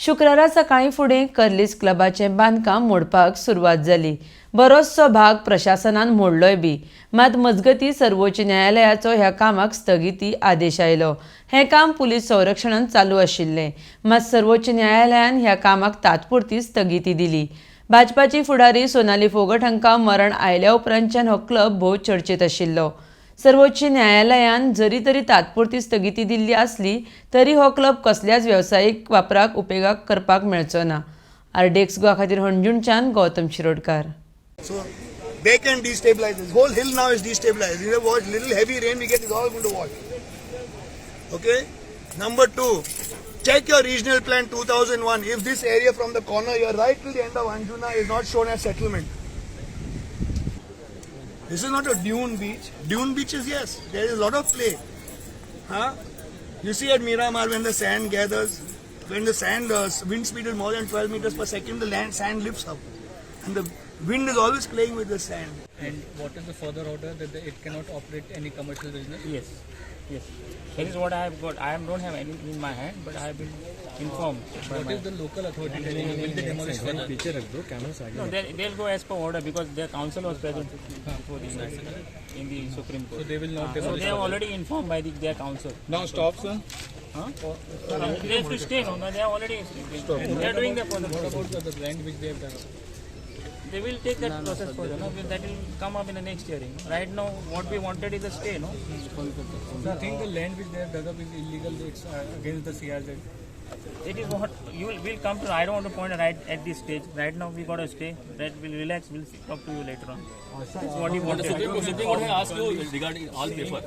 शुक्रारा सकाळी फुडें कर्लीस क्लबाचें बांदकाम मोडपाक सुरवात जाली. बरोचसो भाग प्रशासनान मोडलोय बी. मात मजगतीं सर्वोच्च न्यायालयाचो ह्या कामाक स्थगिती आदेश आयलो. हें काम पुलीस संरक्षणान चालू आशिल्लें. मात सर्वोच्च न्यायालयान ह्या कामाक तात्पुरती स्थगिती दिली. भाजपाची फुडारी सोनाली फोगट हांकां मरण आयल्या उपरांतच्यान हो क्लब भोव चर्चेत आशिल्लो. सर्वोच्च न्यायालयान जरी तरी तात्पुरती स्थगिती दिल्ली आसली तरी हो क्लब कसल्याच वेवसायीक वापराक उपेगाक करपाक मेळचो ना. RDXGOA खातीर हणजूणच्यान Gautam Shirodkar. So they can destabilize this. Whole hill now is destabilized. You know, watch little heavy rain we get is all going to wash. Okay. Number 2, check your regional plan 2001. If this area from the corner here right till the end of Anjuna is not shown as settlement. This is not a dune beach. Dune beaches, yes, there is a lot of play. Huh? You see at Miramar when the sand gathers, when the sand wind speed is more than 12 meters per second, the sand lifts up, and the wind is always playing with the sand. And what is the further order that it cannot operate any commercial business? Yes, yes. That is what I have got. I don't have anything in my hand, but I have been informed. What is the local authority telling you? Will they demolish further? No, they'll go as per order because their counsel was present before the in the Supreme Court. So they will not So demolish. they are already informed by their counsel. Now stop, sir. Huh? They have to stay. No, they are already. They are doing their further. What about the land which they have done? They will take that process further. No? That will come up in the next hearing. Right now, what we wanted is a stay. No. So I think the land which they have dug up is illegal. It's against the CRZ. It is what you will come to. I don't want to point right at this stage. Right now, we got to stay. That will relax. We'll talk to you later on. That's what you want. The Supreme Court has asked you regarding all paper.